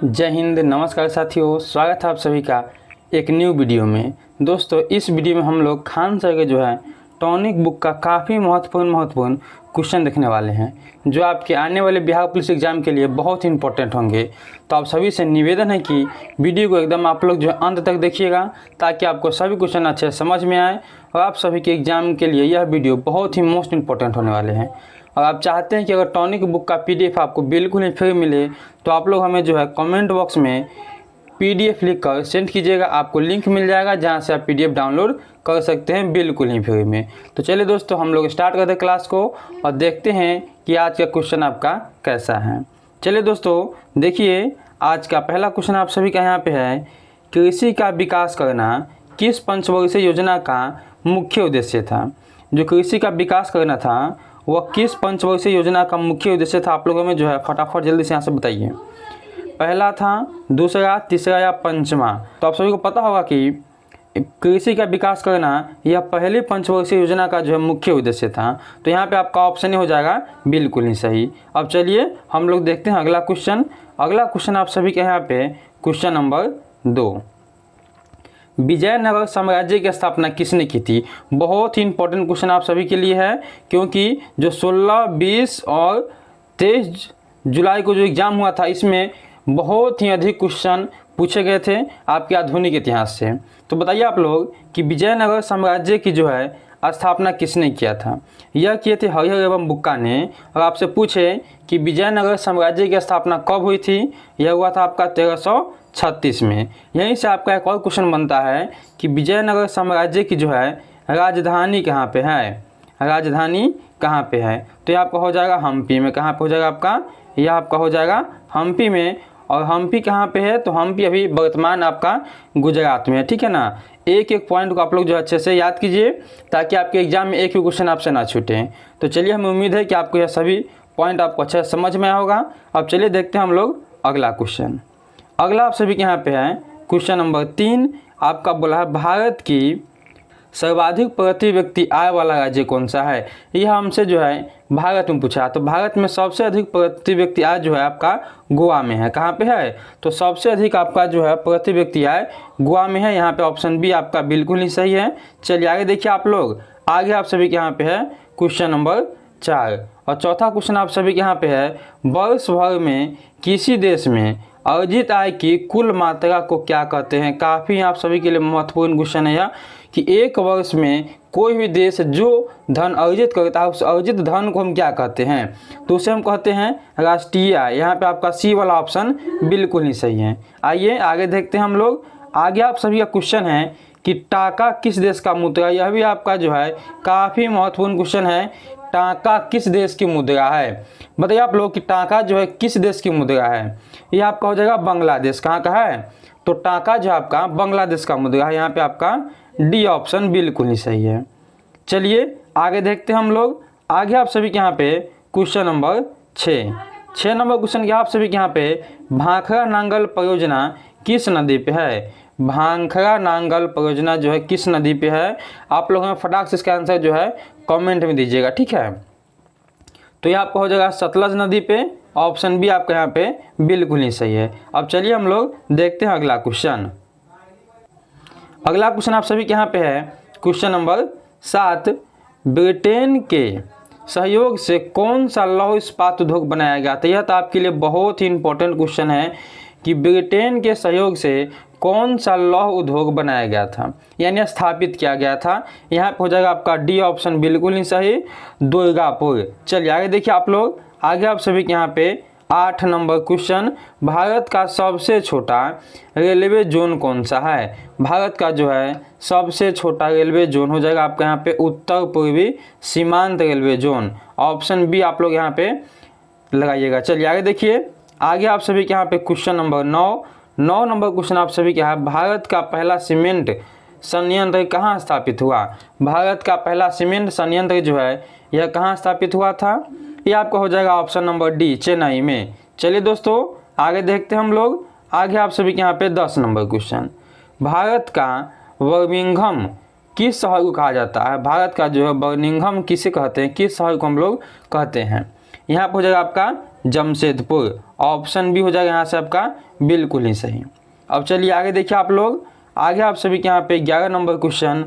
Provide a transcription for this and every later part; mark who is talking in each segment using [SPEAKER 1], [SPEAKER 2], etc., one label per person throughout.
[SPEAKER 1] जय हिंद, नमस्कार साथियों, स्वागत है आप सभी का एक न्यू वीडियो में। दोस्तों इस वीडियो में हम लोग खान सर के जो है टॉनिक बुक का काफ़ी महत्वपूर्ण क्वेश्चन देखने वाले हैं, जो आपके आने वाले बिहार पुलिस एग्जाम के लिए बहुत ही इंपॉर्टेंट होंगे। तो आप सभी से निवेदन है कि वीडियो को एकदम आप लोग जो है अंत तक देखिएगा, ताकि आपको सभी क्वेश्चन अच्छे समझ में आए और आप सभी के एग्जाम के लिए यह वीडियो बहुत ही मोस्ट इंपॉर्टेंट होने वाले हैं। और आप चाहते हैं कि अगर टॉनिक बुक का PDF आपको बिल्कुल ही फ्री मिले, तो आप लोग हमें जो है कमेंट बॉक्स में PDF लिख कर सेंड कीजिएगा। आपको लिंक मिल जाएगा जहां से आप PDF डाउनलोड कर सकते हैं बिल्कुल ही फ्री में। तो चलिए दोस्तों, हम लोग स्टार्ट करते हैं क्लास को और देखते हैं कि आज का क्वेश्चन आपका कैसा है। चलिए दोस्तों देखिए, आज का पहला क्वेश्चन आप सभी का यहाँ पे है, कृषि का विकास करना किस पंचवर्षीय योजना का मुख्य उद्देश्य था। जो कृषि का विकास करना था वह किस पंचवर्षीय योजना का मुख्य उद्देश्य था, आप लोगों में जो है फटाफट जल्दी से यहाँ से बताइए। पहला था, दूसरा, तीसरा या पंचमा। तो आप सभी को पता होगा कि कृषि का विकास करना यह पहली पंचवर्षीय योजना का जो है मुख्य उद्देश्य था। तो यहाँ पे आपका ऑप्शन ही हो जाएगा बिल्कुल ही सही। अब चलिए हम लोग देखते हैं अगला क्वेश्चन। अगला क्वेश्चन आप सभी के यहाँ पे क्वेश्चन नंबर 2, विजयनगर साम्राज्य की स्थापना किसने की थी। बहुत ही इंपॉर्टेंट क्वेश्चन आप सभी के लिए है, क्योंकि जो 16, 20 और 23 जुलाई को जो एग्ज़ाम हुआ था, इसमें बहुत ही अधिक क्वेश्चन पूछे गए थे आपके आधुनिक इतिहास से। तो बताइए आप लोग कि विजयनगर साम्राज्य की जो है स्थापना किसने किया था। यह किए थे हरिहर एवं बुक्का ने। और आपसे पूछे कि विजयनगर साम्राज्य की स्थापना कब हुई थी, यह हुआ था आपका 1336 में। यहीं से आपका एक और क्वेश्चन बनता है कि विजयनगर साम्राज्य की जो है राजधानी कहाँ पे है। राजधानी कहाँ पे है, तो यह आपका हो जाएगा हम्पी में। कहाँ पे हो जाएगा आपका, यह आपका हो जाएगा हम्पी में। और हम्पी कहाँ पे है, तो हम्पी अभी वर्तमान आपका गुजरात में है, ठीक है ना। एक एक पॉइंट को आप लोग जो अच्छे से याद कीजिए, ताकि आपके एग्जाम में एक भी क्वेश्चन आपसे ना छूटे। तो चलिए, हमें उम्मीद है कि आपको यह सभी पॉइंट आपको अच्छे से समझ में आया होगा। अब चलिए देखते हैं हम लोग अगला क्वेश्चन। अगला आप सभी के यहाँ पे है क्वेश्चन नंबर 3। आपका बोला है, भारत की सर्वाधिक प्रति व्यक्ति आय वाला राज्य कौन सा है। यह हमसे जो है भारत में पूछा। तो भारत में सबसे अधिक प्रति व्यक्ति आय जो है आपका गोवा में है। कहाँ पे है, तो सबसे अधिक आपका जो है प्रति व्यक्ति आय गोवा में है। यहाँ पे ऑप्शन बी आपका बिल्कुल ही सही है। चलिए आगे देखिए आप लोग। आगे आप सभी के यहाँ पे है क्वेश्चन नंबर 4। और चौथा क्वेश्चन आप सभी के यहाँ पे है, वर्ष भर में किसी देश में अर्जित आय की कुल मात्रा को क्या कहते हैं। काफ़ी आप सभी के लिए महत्वपूर्ण क्वेश्चन है यह, कि एक वर्ष में कोई भी देश जो धन अर्जित करता है, उस अर्जित धन को हम क्या कहते हैं, तो उसे हम कहते हैं राष्ट्रीय आय। यहाँ पे आपका सी वाला ऑप्शन बिल्कुल ही सही है। आइए आगे देखते हैं हम लोग। आगे आप सभी का क्वेश्चन है कि टाका किस देश का मुद्रा। यह भी आपका जो है काफ़ी महत्वपूर्ण क्वेश्चन है। टाका किस देश की मुद्रा है, बताइए आप लोग कि टाका जो है किस देश की मुद्रा है। यह आपका हो जाएगा बांग्लादेश। कहाँ का है, तो टाका जो आपका बांग्लादेश का मुद्रा है। यहाँ पे आपका डी ऑप्शन बिल्कुल ही सही है। चलिए आगे देखते हैं हम लोग। आगे आप सभी के यहाँ पे क्वेश्चन नंबर 6 नंबर क्वेश्चन के आप सभी के यहाँ पे, भाखड़ा नांगल परियोजना किस नदी पे है। भाखड़ा नांगल परियोजना जो है किस नदी पे है, आप लोग हमें फटाक से इसका आंसर जो है कमेंट में दीजिएगा, ठीक है। तो यह आपका हो जाएगा सतलज नदी पे। ऑप्शन बी आपका यहाँ पे बिल्कुल ही सही है। अब चलिए हम लोग देखते हैं अगला क्वेश्चन। अगला क्वेश्चन आप सभी के यहाँ पे है क्वेश्चन नंबर 7। ब्रिटेन के सहयोग से कौन सा लौह इस्पात उद्योग बनाया गया था। यह तो आपके लिए बहुत ही इंपॉर्टेंट क्वेश्चन है कि ब्रिटेन के सहयोग से कौन सा लौह उद्योग बनाया गया था, यानी स्थापित किया गया था। यहाँ पे हो जाएगा आपका डी ऑप्शन बिल्कुल ही सही, दुर्गापुर। चलिए आगे देखिए आप लोग। आगे आप सभी के यहाँ पे 8 नंबर क्वेश्चन, भारत का सबसे छोटा रेलवे जोन कौन सा है। भारत का जो है सबसे छोटा रेलवे जोन हो जाएगा आपका यहाँ पे उत्तर पूर्वी सीमांत रेलवे जोन। ऑप्शन बी आप लोग यहाँ पे लगाइएगा। चलिए आगे देखिए। आगे आप सभी के यहाँ पे क्वेश्चन नंबर 9 नंबर क्वेश्चन आप सभी के यहाँ, भारत का पहला सीमेंट संयंत्र कहाँ स्थापित हुआ। भारत का पहला सीमेंट संयंत्र जो है यह कहाँ स्थापित हुआ था। ये आपका हो जाएगा ऑप्शन नंबर डी, चेन्नई में। चलिए दोस्तों आगे देखते हैं हम लोग। आगे आप सभी के यहाँ पे 10 नंबर क्वेश्चन, भारत का बर्मिंघम किस शहर को कहा जाता है। भारत का जो है बर्मिंघम किसे कहते हैं, किस शहर को हम लोग कहते हैं। यहाँ पर हो जाएगा आपका जमशेदपुर। ऑप्शन बी हो जाएगा यहाँ से आपका बिल्कुल ही सही। अब चलिए आगे देखिए आप लोग, आगे आप सभी के यहाँ पे 11 नंबर क्वेश्चन,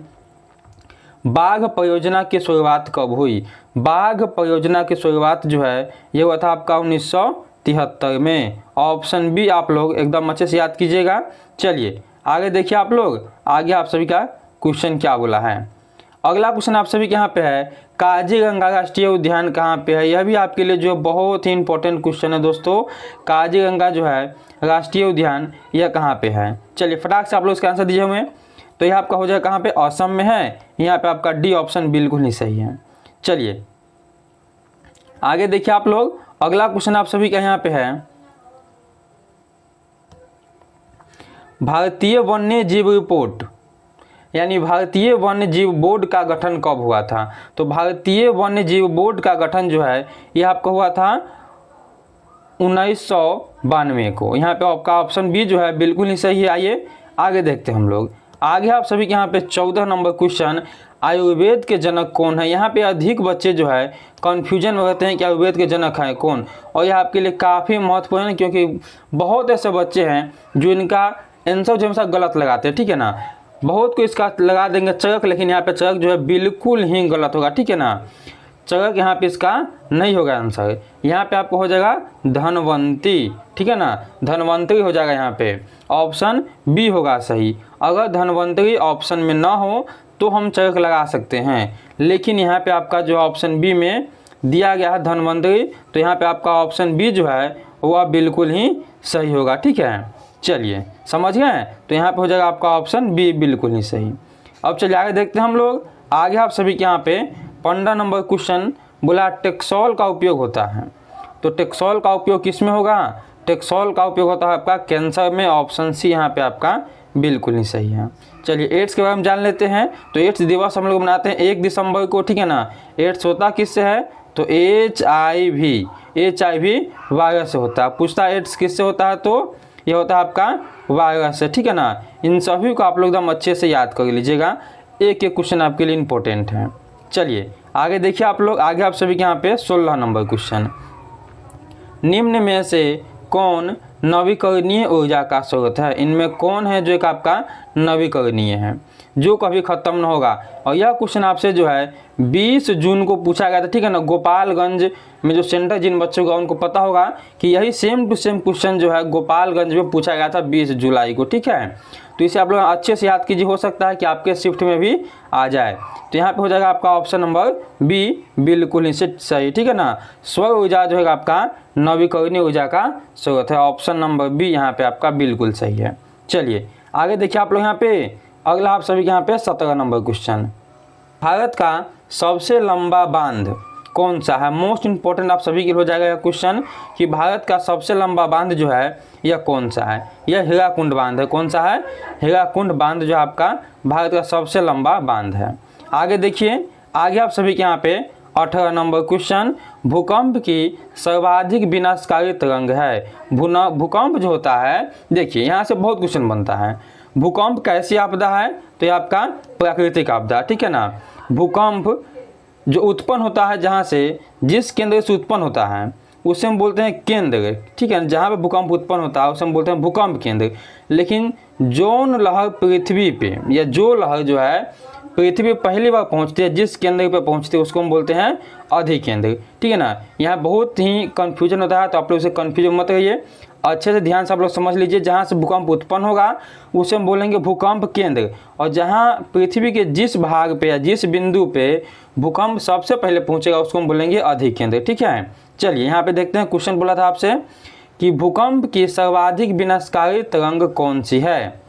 [SPEAKER 1] बाघ परियोजना की शुरुआत कब हुई? बाघ परियोजना की शुरुआत जो है ये हुआ था आपका 1973 में। ऑप्शन बी आप लोग एकदम अच्छे से याद कीजिएगा। चलिए आगे देखिए आप लोग, आगे आप सभी का क्वेश्चन क्या बोला है। अगला क्वेश्चन आप सभी के यहाँ पे है, काजीरंगा राष्ट्रीय उद्यान कहाँ पे है? यह भी आपके लिए जो बहुत ही इंपॉर्टेंट क्वेश्चन है दोस्तों। काजीरंगा जो है राष्ट्रीय उद्यान यह कहाँ पे है? चलिए फटाक से आप लोग इसका आंसर दीजिए हमें। तो यह आपका हो जाएगा कहाँ पे? असम में है। यहाँ पे आपका डी ऑप्शन बिल्कुल ही सही है। चलिए आगे देखिए आप लोग, अगला क्वेश्चन आप सभी का यहाँ पे है, भारतीय वन्य जीव रिपोर्ट यानी भारतीय वन्य जीव बोर्ड का गठन कब हुआ था? तो भारतीय वन्य जीव बोर्ड का गठन जो है यह आपका हुआ था 1992 को। यहाँ पे आपका ऑप्शन बी जो है बिल्कुल ही सही है। आइए आगे देखते हैं हम लोग। आगे आप सभी के यहाँ पे 14 नंबर क्वेश्चन, आयुर्वेद के जनक कौन है? यहाँ पे अधिक बच्चे जो है कन्फ्यूजन में रहते हैं कि आयुर्वेद के जनक हैं कौन, और यह आपके लिए काफ़ी महत्वपूर्ण है क्योंकि बहुत ऐसे बच्चे हैं जो इनका आंसर जो हमेशा गलत लगाते हैं, ठीक है ना। बहुत को इसका लगा देंगे चरक, लेकिन यहाँ पे चरक जो है बिल्कुल ही गलत होगा, ठीक है ना। चरक यहाँ पे इसका नहीं होगा आंसर। यहाँ पे आपको हो जाएगा धनवंती, ठीक है ना, धनवंतरी हो जाएगा यहाँ पे। ऑप्शन बी होगा सही। अगर धनवंतरी ऑप्शन में ना हो तो हम चरक लगा सकते हैं, लेकिन यहाँ पे आपका जो ऑप्शन बी में दिया गया है धनवंतरी, तो यहाँ पे आपका ऑप्शन बी जो है वह बिल्कुल ही सही होगा, ठीक है। चलिए समझ गए, तो यहाँ पे हो जाएगा आपका ऑप्शन बी बिल्कुल ही सही। अब चलिए आगे देखते हैं हम लोग। आगे आप सभी के यहाँ पे 15 नंबर क्वेश्चन बोला, टेक्सोल का उपयोग होता है। तो टेक्सोल का उपयोग किस में होगा? टेक्सोल का उपयोग होता है आपका कैंसर में। ऑप्शन सी यहाँ पे आपका बिल्कुल ही सही है। चलिए एड्स के बारे में जान लेते हैं। तो एड्स दिवस हम लोग मनाते हैं 1 दिसंबर को, ठीक है ना। एड्स होता किससे है? तो HIV वायरस से होता है। पूछता है एड्स किससे होता है? तो यह होता है आपका वायरस से, ठीक है ना। इन सभी को आप लोग एकदम अच्छे से याद कर लीजिएगा, एक एक क्वेश्चन आपके लिए इंपॉर्टेंट है। चलिए आगे देखिए आप लोग, आगे आप सभी के यहाँ पे 16 नंबर क्वेश्चन, निम्न में से कौन नवीकरणीय ऊर्जा का स्रोत है? इनमें कौन है जो एक आपका नवीकरणीय है, जो कभी ख़त्म न होगा? और यह क्वेश्चन आपसे जो है 20 जून को पूछा गया था, ठीक है ना। गोपालगंज में जो सेंटर जिन बच्चों का उनको पता होगा कि यही सेम टू सेम क्वेश्चन जो है गोपालगंज में पूछा गया था 20 जुलाई को, ठीक है। तो इसे आप लोग अच्छे से याद कीजिए, हो सकता है कि आपके शिफ्ट में भी आ जाए। तो यहाँ पे हो जाएगा आपका ऑप्शन नंबर बी बिल्कुल ही सही, ठीक है ना। सौर ऊर्जा जो है आपका नवीकरणीय ऊर्जा का स्रोत है। ऑप्शन नंबर बी यहाँ पे आपका बिल्कुल सही है। चलिए आगे देखिए आप लोग यहाँ पे, अगला आप सभी के यहाँ पे 17 नंबर क्वेश्चन, भारत का सबसे लंबा बांध कौन सा है? मोस्ट इंपॉर्टेंट आप सभी के लिए हो जाएगा यह क्वेश्चन कि भारत का सबसे लंबा बांध जो है यह कौन सा है? यह हीराकुंड बांध है। कौन सा है? हीराकुंड बांध जो आपका भारत का सबसे लंबा बांध है। आगे देखिए, आगे आप सभी के यहाँ पे 18 नंबर क्वेश्चन, भूकंप की सर्वाधिक विनाशकारी तरंग है। भूकंप जो होता है, देखिए यहाँ से बहुत क्वेश्चन बनता है। भूकंप कैसी आपदा है? तो ये आपका प्राकृतिक आपदा, ठीक है ना। भूकंप जो उत्पन्न होता है जहाँ से, जिस केंद्र से उत्पन्न होता है उसे हम बोलते हैं केंद्र, ठीक है। जहाँ पे भूकंप उत्पन्न होता है उसे हम बोलते हैं भूकंप केंद्र। लेकिन जौन लहर पृथ्वी पे, या जो लहर जो है पृथ्वी पहली बार पहुँचती है, जिस केंद्र पे पहुँचती है उसको हम बोलते हैं अधिकेंद्र, ठीक है ना। यहाँ बहुत ही कन्फ्यूजन होता है, तो आप लोग इसे कन्फ्यूजन मत रहिए, अच्छे से ध्यान से आप लोग समझ लीजिए। जहाँ से भूकंप उत्पन्न होगा उसे हम बोलेंगे भूकंप केंद्र, और जहाँ पृथ्वी के जिस भाग पे या जिस बिंदु पे भूकंप सबसे पहले पहुँचेगा उसको हम बोलेंगे अधिकेंद्र, ठीक है। चलिए यहाँ पे देखते हैं, क्वेश्चन बोला था आपसे कि भूकंप की सर्वाधिक विनाशकारी तरंग कौन सी है?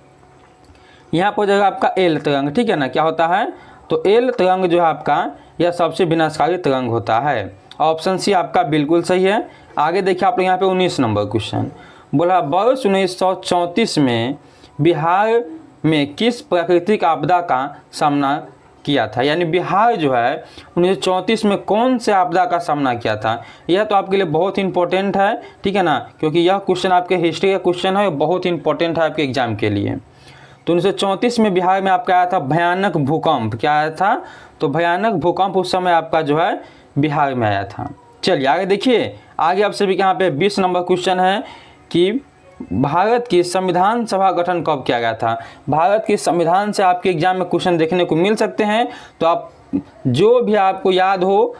[SPEAKER 1] यहाँ पर हो जाएगा आपका एल तरंग, ठीक है ना। क्या होता है? तो एल तरंग जो है आपका यह सबसे विनाशकारी तरंग होता है। ऑप्शन सी आपका बिल्कुल सही है। आगे देखिए आप लोग यहाँ पे 19 नंबर क्वेश्चन, बोला वर्ष 1934 में बिहार में किस प्राकृतिक आपदा का सामना किया था? यानी बिहार जो है 1934 में कौन से आपदा का सामना किया था? यह तो आपके लिए बहुत इंपॉर्टेंट है, ठीक है ना, क्योंकि यह क्वेश्चन आपके हिस्ट्री का क्वेश्चन है, बहुत इंपॉर्टेंट है आपके एग्जाम के लिए। तो 1934 में बिहार में आपका आया था भयानक भूकंप। क्या आया था? तो भयानक भूकंप उस समय आपका जो है बिहार में आया था। चलिए आगे देखिए, आगे आप सभी के यहाँ पे 20 नंबर क्वेश्चन है कि भारत की संविधान सभा गठन कब किया गया था। भारत की संविधान से आपके एग्जाम में क्वेश्चन देखने को मिल सकते हैं, तो आप जो भी आपको याद हो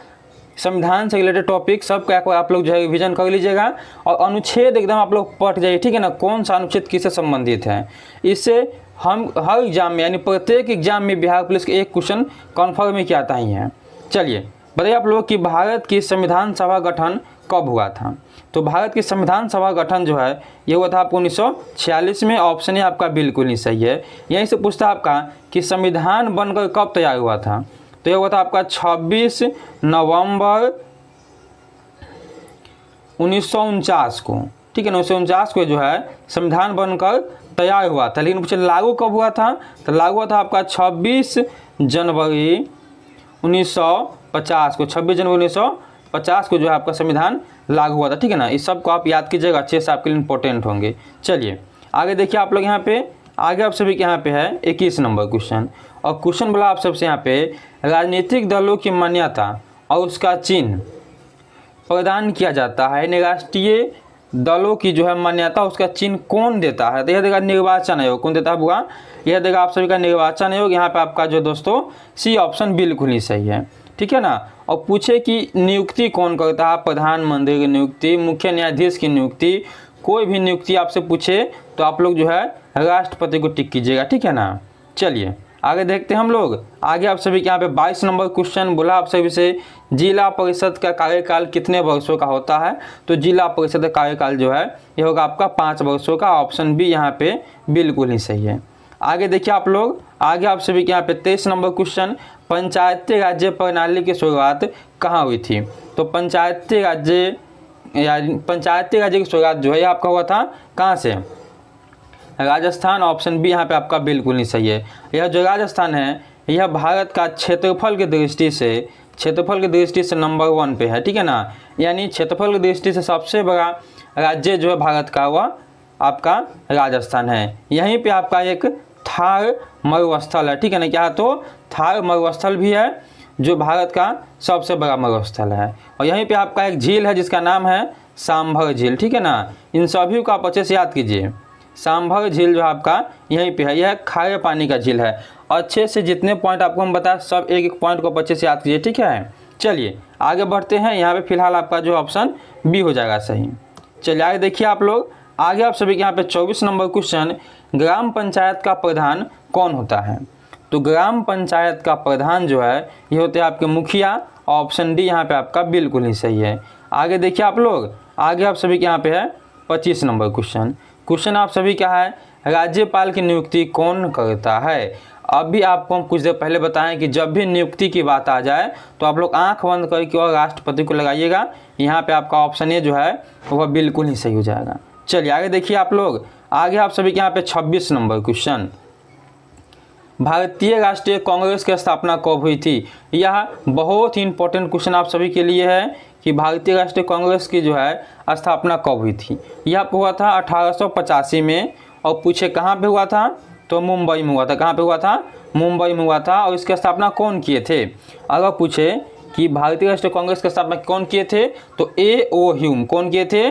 [SPEAKER 1] संविधान से रिलेटेड टॉपिक सब का आप लोग जो है रिविजन कर लीजिएगा और अनुच्छेद एकदम आप लोग पढ़ जाइए, ठीक है ना, कौन सा अनुच्छेद किससे संबंधित है। इससे हम हर एग्जाम में यानी प्रत्येक एग्जाम में बिहार पुलिस के एक क्वेश्चन कन्फर्म ही आता ही है। चलिए बताइए आप लोग कि भारत की संविधान सभा गठन कब हुआ था। तो भारत की संविधान सभा गठन जो है ये हुआ था आपको 1946 में। ऑप्शन है आपका बिल्कुल नहीं सही है। यहीं से पूछता आपका कि संविधान बनकर कब तैयार हुआ था। तो यह हुआ था आपका 26 नवंबर 1949 को, ठीक है, 1949 को जो है संविधान बनकर तैयार हुआ था। लेकिन पूछे लागू कब हुआ था, तो लागू हुआ था आपका 26 जनवरी 1950 को। 26 जनवरी 1950 को जो है आपका संविधान लागू हुआ था, ठीक है ना। इस सब को आप याद कीजिएगा, अच्छे से आपके लिए इंपॉर्टेंट होंगे। चलिए आगे देखिए आप लोग यहाँ पे, आगे आप सभी के यहाँ पे है 21 नंबर क्वेश्चन। और क्वेश्चन बोला आप सबसे यहाँ पे राजनीतिक दलों की मान्यता और उसका चिन्ह प्रदान किया जाता है, यानी राष्ट्रीय दलों की जो है मान्यता उसका चिन्ह कौन देता है। तो यह देगा निर्वाचन आयोग। कौन देता होगा, यह देगा आप सभी का निर्वाचन आयोग। यहाँ पे आपका जो दोस्तों सी ऑप्शन बिल्कुल ही सही है, ठीक है ना। और पूछे कि नियुक्ति कौन करता है, प्रधानमंत्री की नियुक्ति, मुख्य न्यायाधीश की नियुक्ति, कोई भी नियुक्ति आपसे पूछे तो आप लोग जो है राष्ट्रपति को टिक कीजिएगा, ठीक है ना। चलिए आगे देखते हैं हम लोग। आगे आप सभी के यहाँ पे 22 नंबर क्वेश्चन बोला आप सभी से जिला परिषद का कार्यकाल कितने वर्षों का होता है। तो जिला परिषद का कार्यकाल जो है ये होगा आपका 5 वर्षों का। ऑप्शन बी यहाँ पे बिल्कुल ही सही है। आगे देखिए आप लोग, आगे आप सभी के यहाँ पे 23 नंबर क्वेश्चन, पंचायती राज्य प्रणाली की शुरुआत कहाँ हुई थी। तो पंचायती राज्य की शुरुआत जो है आपका हुआ था कहाँ से, राजस्थान। ऑप्शन बी यहाँ पे आपका बिल्कुल नहीं सही है। यह जो राजस्थान है यह भारत का क्षेत्रफल की दृष्टि से नंबर 1 पे है, ठीक है ना। यानी क्षेत्रफल की दृष्टि से सबसे बड़ा राज्य जो है भारत का वह आपका राजस्थान है। यहीं पे आपका एक थार मरुस्थल है, ठीक है ना। क्या तो थार मरुस्थल भी है जो भारत का सबसे बड़ा मरुस्थल है। और यहीं पे आपका एक झील है जिसका नाम है सांभर झील, ठीक है ना। इन सभी को आप अच्छे से याद कीजिए। सांभर झील जो आपका यहीं पे है, यह खारे पानी का झील है। अच्छे से जितने पॉइंट आपको हम बताएं सब एक एक पॉइंट को अच्छे से याद कीजिए, ठीक है। चलिए आगे बढ़ते हैं। यहाँ पे फिलहाल आपका जो ऑप्शन बी हो जाएगा सही। चलिए आगे देखिए आप लोग, आगे आप सभी के यहाँ पे 24 नंबर क्वेश्चन, ग्राम पंचायत का प्रधान कौन होता है। तो ग्राम पंचायत का प्रधान जो है ये होते हैं आपके मुखिया। ऑप्शन डी यहाँ पे आपका बिल्कुल ही सही है। आगे देखिए आप लोग, आगे आप सभी के यहाँ पे है 25 नंबर क्वेश्चन आप सभी क्या है, राज्यपाल की नियुक्ति कौन करता है। अभी आपको हम कुछ देर पहले बताएं कि जब भी नियुक्ति की बात आ जाए तो आप लोग आंख बंद करके और राष्ट्रपति को लगाइएगा। यहाँ पे आपका ऑप्शन ए जो है वह बिल्कुल ही सही हो जाएगा। चलिए आगे देखिए आप लोग, आगे आप सभी के यहाँ पे 26 नंबर क्वेश्चन, भारतीय राष्ट्रीय कांग्रेस की स्थापना कब हुई थी। यह बहुत ही इंपॉर्टेंट क्वेश्चन आप सभी के लिए है कि भारतीय राष्ट्रीय कांग्रेस की जो है स्थापना कब हुई थी। यह हुआ था 1885 में। और पूछे कहाँ पे हुआ था, तो मुंबई में हुआ था। कहाँ पे हुआ था, मुंबई में हुआ था। और इसकी स्थापना कौन किए थे। अगर पूछे कि भारतीय राष्ट्रीय कांग्रेस की स्थापना कौन किए थे तो ए.ओ. ह्यूम। कौन किए थे,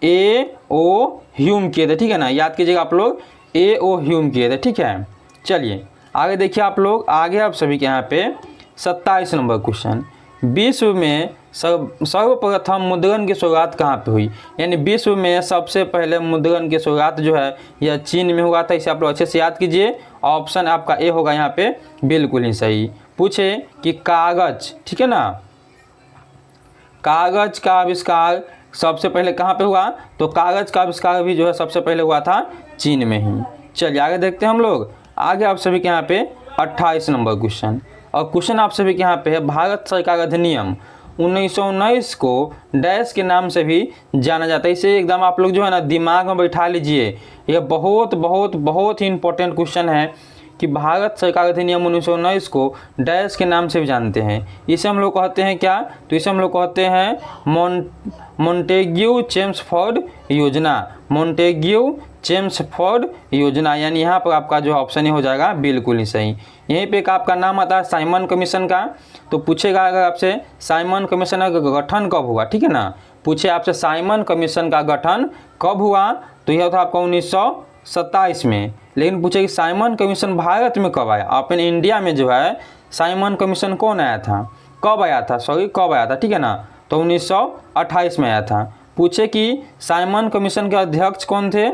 [SPEAKER 1] ए.ओ. ह्यूम किए थे, ठीक है ना। याद कीजिएगा आप लोग, ए.ओ. ह्यूम किए थे, ठीक है। चलिए आगे देखिए आप लोग, आगे आप सभी के यहाँ पे 27 नंबर क्वेश्चन, विश्व में सर्वप्रथम मुद्रण की शुरुआत कहाँ पे हुई। यानी विश्व में सबसे पहले मुद्रण की शुरुआत जो है यह चीन में हुआ था। इसे आप लोग अच्छे से याद कीजिए। ऑप्शन आपका ए होगा यहाँ पे बिल्कुल ही सही। पूछे कि कागज, ठीक है ना, कागज का आविष्कार सबसे पहले कहाँ पे हुआ, तो कागज का आविष्कार भी जो है सबसे पहले हुआ था चीन में ही। चलिए आगे देखते हैं हम लोग, आगे आप सभी के यहाँ पे 28 नंबर क्वेश्चन। और क्वेश्चन आप सभी के यहाँ पे है, भारत सरकार अधिनियम 1919 को डैश के नाम से भी जाना जाता है। इसे एकदम आप लोग जो है ना दिमाग में बैठा लीजिए। यह बहुत बहुत बहुत ही इंपॉर्टेंट क्वेश्चन है कि भारत सरकार अधिनियम 1919 को डैश के नाम से भी जानते हैं। इसे हम लोग कहते हैं क्या, तो इसे हम लोग कहते हैं मोंटेग्यू चेम्सफोर्ड योजना। मोंटेग्यू चेम्सफोर्ड योजना, यानी यहाँ पर आपका जो ऑप्शन ही हो जाएगा बिल्कुल ही सही। यहीं पे एक आपका नाम आता है साइमन कमीशन का। तो पूछेगा अगर आपसे साइमन कमीशन का गठन कब हुआ, ठीक है ना। पूछे आपसे साइमन कमीशन का गठन कब हुआ, तो यह था आपका 1927 में। लेकिन पूछे कि साइमन कमीशन भारत में कब आया, अपन इंडिया में जो है साइमन कमीशन कौन आया था, कब आया था, कब आया था, ठीक है ना, तो 1928 में आया था। पूछे कि साइमन कमीशन के अध्यक्ष कौन थे,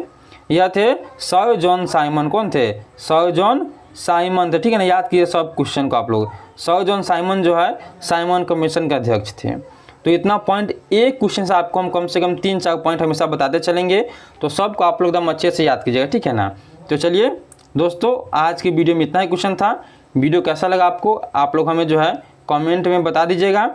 [SPEAKER 1] यह थे सर जॉन साइमन। कौन थे, सर जॉन साइमन थे, ठीक है ना, याद कीजिए सब क्वेश्चन को आप लोग। सर जॉन साइमन जो है साइमन कमीशन के अध्यक्ष थे। तो इतना पॉइंट, एक क्वेश्चन से आपको हम कम से कम 3-4 पॉइंट हमेशा बताते चलेंगे, तो सबको आप लोग एकदम अच्छे से याद कीजिएगा, ठीक है ना। तो चलिए दोस्तों, आज की वीडियो में इतना ही क्वेश्चन था। वीडियो कैसा लगा आपको, आप लोग हमें जो है कमेंट में बता दीजिएगा।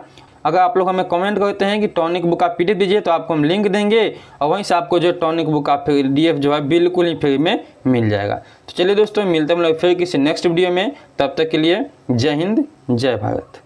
[SPEAKER 1] अगर आप लोग हमें कमेंट करते हैं कि टॉनिक बुक आप PDF दीजिए, तो आपको हम लिंक देंगे और वहीं से आपको जो टॉनिक बुक आप PDF जो है बिल्कुल ही फ्री में मिल जाएगा। तो चलिए दोस्तों, मिलते हैं हम लोग फिर किसी नेक्स्ट वीडियो में। तब तक के लिए जय हिंद, जय भारत।